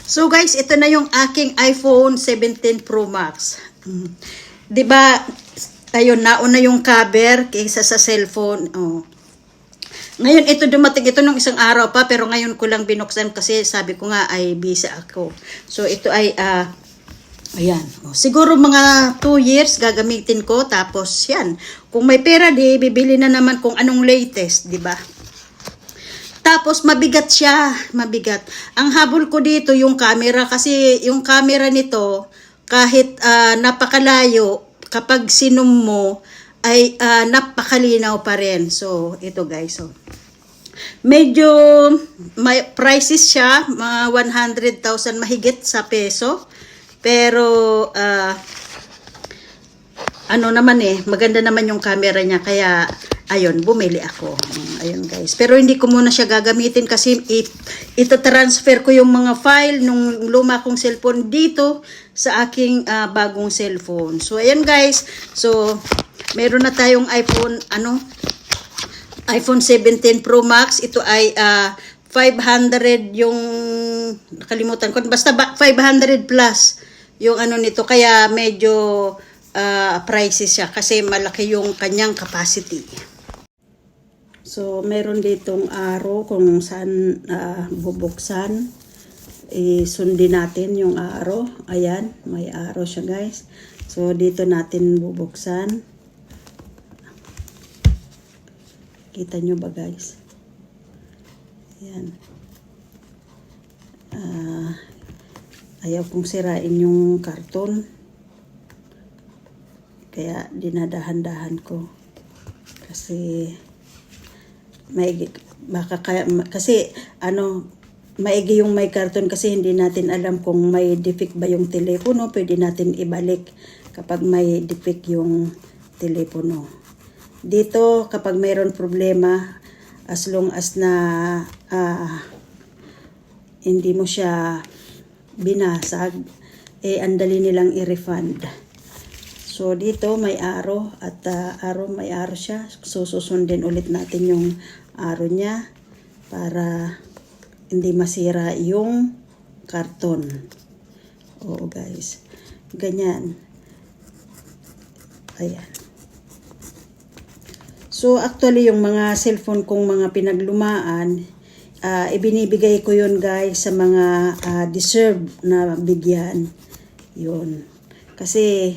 So guys, ito na yung aking iPhone 17 Pro Max. 'Di ba? Ayun, nauna yung cover kaysa sa cellphone. Oh. Ngayon ito dumating ito nung isang araw pa, pero ngayon ko lang binuksan kasi sabi ko nga ay busy ako. So ito ay ayan. Oh, siguro mga 2 years gagamitin ko, tapos yan. Kung may pera di bibili na naman kung anong latest, 'di ba? Tapos mabigat siya, mabigat. Ang habol ko dito yung camera, kasi yung camera nito kahit napakalayo, kapag sinum mo ay napakalinaw pa rin. So ito guys, so medyo may prices siya, mga 100,000 mahigit sa peso. Pero ano naman maganda naman yung camera niya, kaya ayun, bumili ako. Ayun guys. Pero hindi ko muna siya gagamitin kasi ito-transfer ko yung mga file nung luma kong cellphone dito sa aking bagong cellphone. So ayun guys. So meron na tayong iPhone 17 Pro Max. Ito ay 500 yung nakalimutan ko. Basta 500 plus yung nito, kaya medyo prices siya kasi malaki yung kanyang capacity. So meron ditong arrow kung saan bubuksan. Sundin natin yung arrow. Ayan, may arrow siya guys. So dito natin bubuksan. Kita nyo ba guys? Ayan. Ayaw kong sirain yung karton, kaya dinadahan-dahan ko kasi maigi yung may karton, kasi hindi natin alam kung may defect ba yung telepono. Pwede natin ibalik kapag may defect yung telepono. Dito kapag mayroon problema, as long as na hindi mo siya binasag, andali nilang i-refund. So dito may arrow at may arrow siya. So susundin ulit natin yung arrow niya para hindi masira yung karton. Oo guys. Ganyan. Ayan. So actually yung mga cellphone kong mga pinaglumaan, ibinibigay ko yun guys sa mga deserve na bigyan. Yun. Kasi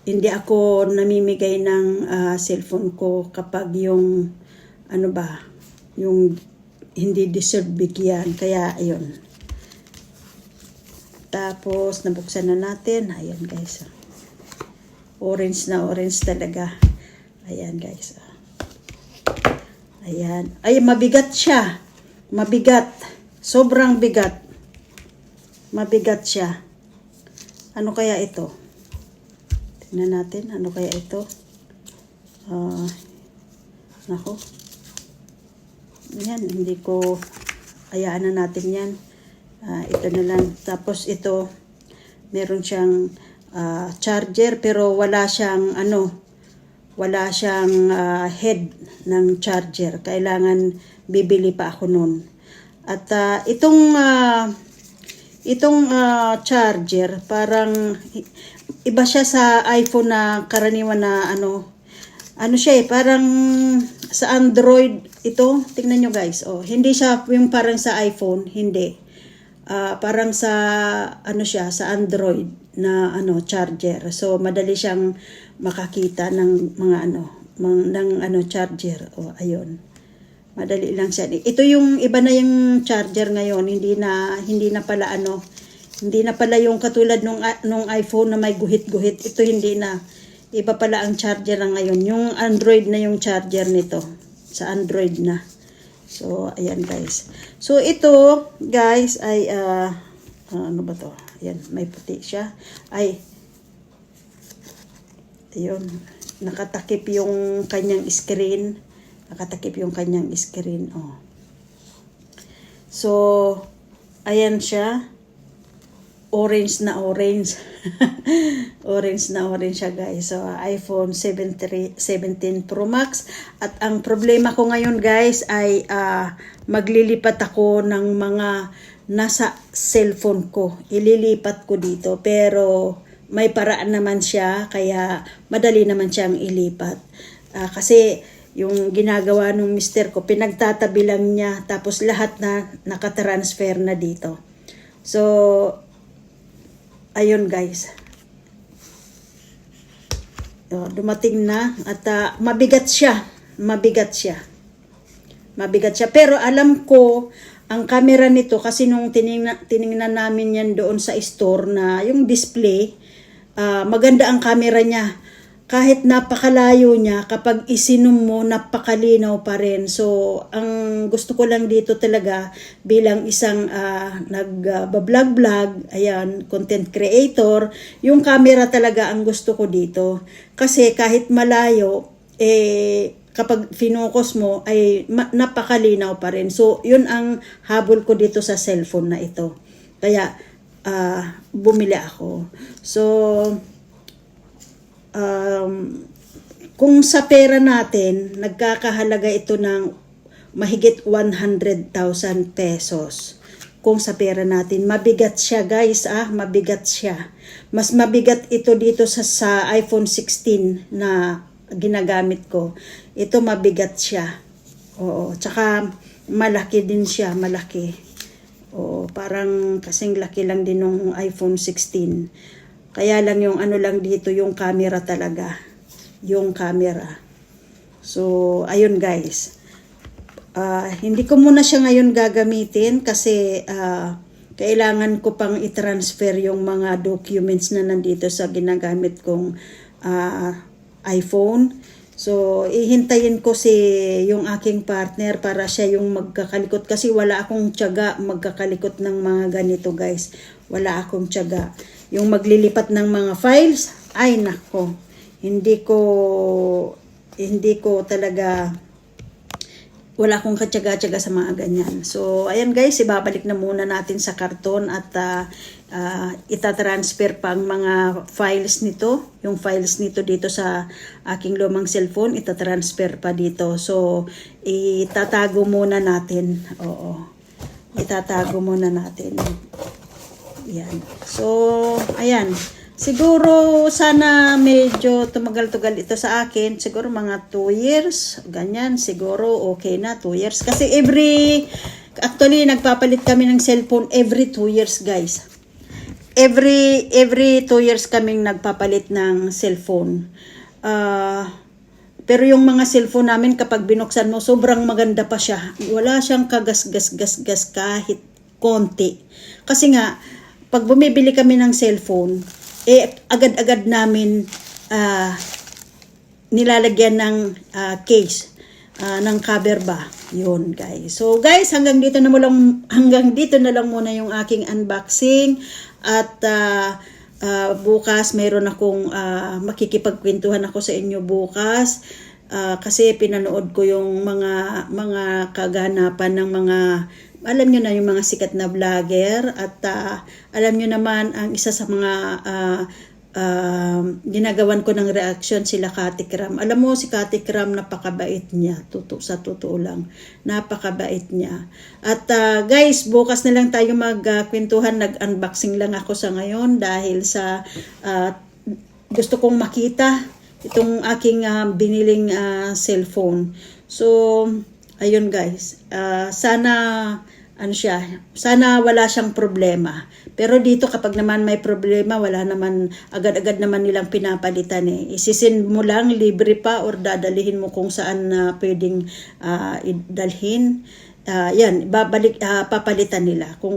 hindi ako namimigay ng cellphone ko kapag yung yung hindi deserve bigyan. Kaya ayun. Tapos nabuksan na natin. Ayan guys. Orange na orange talaga. Ayan guys. Ayan. Ay, mabigat siya. Mabigat. Sobrang bigat. Mabigat siya. Ano kaya ito? Tingnan natin. Ano kaya ito? Nako. Yan. Hindi ko ayaan na natin yan. Ito na lang. Tapos ito, meron siyang charger, pero wala siyang head ng charger. Kailangan bibili pa ako nun. At itong charger, parang iba siya sa iPhone na karaniwan na siya parang sa Android ito. Tingnan nyo guys. Oh, hindi siya yung parang sa iPhone, hindi. Parang sa siya sa Android na charger. So madali siyang makakita ng mga charger. Oh, ayun. Madali lang siya. Ito yung iba na yung charger ngayon, hindi na pala hindi na pala yung katulad nung iPhone na may guhit-guhit. Ito hindi na. Iba pala ang charger na ngayon. Yung Android na yung charger nito. Sa Android na. So ayan guys. So ito guys ay ano ba to? Ayan, may puti siya. Ay ayun, nakatakip yung kanyang screen. Nakatakip yung kanyang screen. Oh. So, ayan siya. orange na orange. Orange na orange siya guys. So iPhone 17 Pro Max. At ang problema ko ngayon guys ay maglilipat ako ng mga nasa cellphone ko. Ililipat ko dito. Pero may paraan naman siya. Kaya madali naman siyang ilipat. Kasi yung ginagawa ng mister ko, pinagtatabi lang niya. Tapos lahat na nakatransfer na dito. So, ayun guys. Dumating na at mabigat siya. Mabigat siya. Pero alam ko, ang camera nito, kasi nung tiningnan namin yan doon sa store na yung display, maganda ang camera niya. Kahit napakalayo niya, kapag isinom mo, napakalinaw pa rin. So, ang gusto ko lang dito talaga bilang isang nag-vlog, ayan, content creator, yung camera talaga ang gusto ko dito. Kasi kahit malayo, kapag finocus mo, ay napakalinaw pa rin. So, yun ang habol ko dito sa cellphone na ito. Kaya, bumili ako. So, kung sa pera natin, nagkakahalaga ito ng mahigit 100,000 pesos. Kung sa pera natin, mabigat siya guys, mabigat siya. Mas mabigat ito dito sa iPhone 16 na ginagamit ko. Ito mabigat siya. Oo, tsaka malaki din siya, malaki. Oo, parang kasing laki lang din ng iPhone 16. Kaya lang yung ano lang dito, yung camera talaga. Yung camera. So, ayun guys. Hindi ko muna siya ngayon gagamitin kasi kailangan ko pang i-transfer yung mga documents na nandito sa ginagamit kong iPhone. So, ihintayin ko yung aking partner para siya yung magkakalikot. Kasi wala akong tiyaga magkakalikot ng mga ganito guys. Wala akong tiyaga. Yung maglilipat ng mga files, ay nako, hindi ko talaga, wala akong katyaga-tyaga sa mga ganyan. So, ayan guys, ibabalik na muna natin sa karton at itatransfer pa ang mga files nito. Yung files nito dito sa aking lumang cellphone, itatransfer pa dito. So, itatago muna natin. Oo, itatago muna natin. Yan. So, ayan. Siguro, sana medyo tumagal-tugal ito sa akin. Siguro mga 2 years. Ganyan. Siguro, okay na 2 years. Kasi actually, nagpapalit kami ng cellphone every 2 years, guys. Every 2 years kaming nagpapalit ng cellphone. Pero yung mga cellphone namin, kapag binuksan mo, sobrang maganda pa siya. Wala siyang kagas-gas-gas-gas kahit konti. Kasi nga, pag bumibili kami ng cellphone, agad-agad namin nilalagyan ng case, ng cover ba. Yun, guys. So, guys, hanggang dito na lang muna yung aking unboxing. At bukas, mayroon akong makikipagkwentuhan ako sa inyo bukas. Kasi pinanood ko yung mga kaganapan ng mga, alam nyo na, yung mga sikat na vlogger. At alam nyo naman, ang isa sa mga ginagawan ko ng reaction, sila Kati Kram. Alam mo, si Kati Kram, napakabait niya. Sa totoo lang. Napakabait niya. At guys, bukas na lang tayo magkwentuhan. Nag-unboxing lang ako sa ngayon dahil sa gusto kong makita itong aking biniling cellphone. So, ayun guys, sana wala siyang problema. Pero dito kapag naman may problema, wala naman, agad-agad naman nilang pinapalitan Isisin mo lang, libre pa, or dadalihin mo kung saan pwedeng idalhin. Yan, papalitan nila. Kung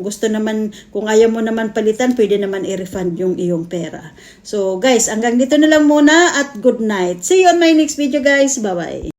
ayaw mo naman palitan, pwede naman i-refund yung iyong pera. So guys, hanggang dito na lang muna at good night. See you on my next video guys. Bye-bye.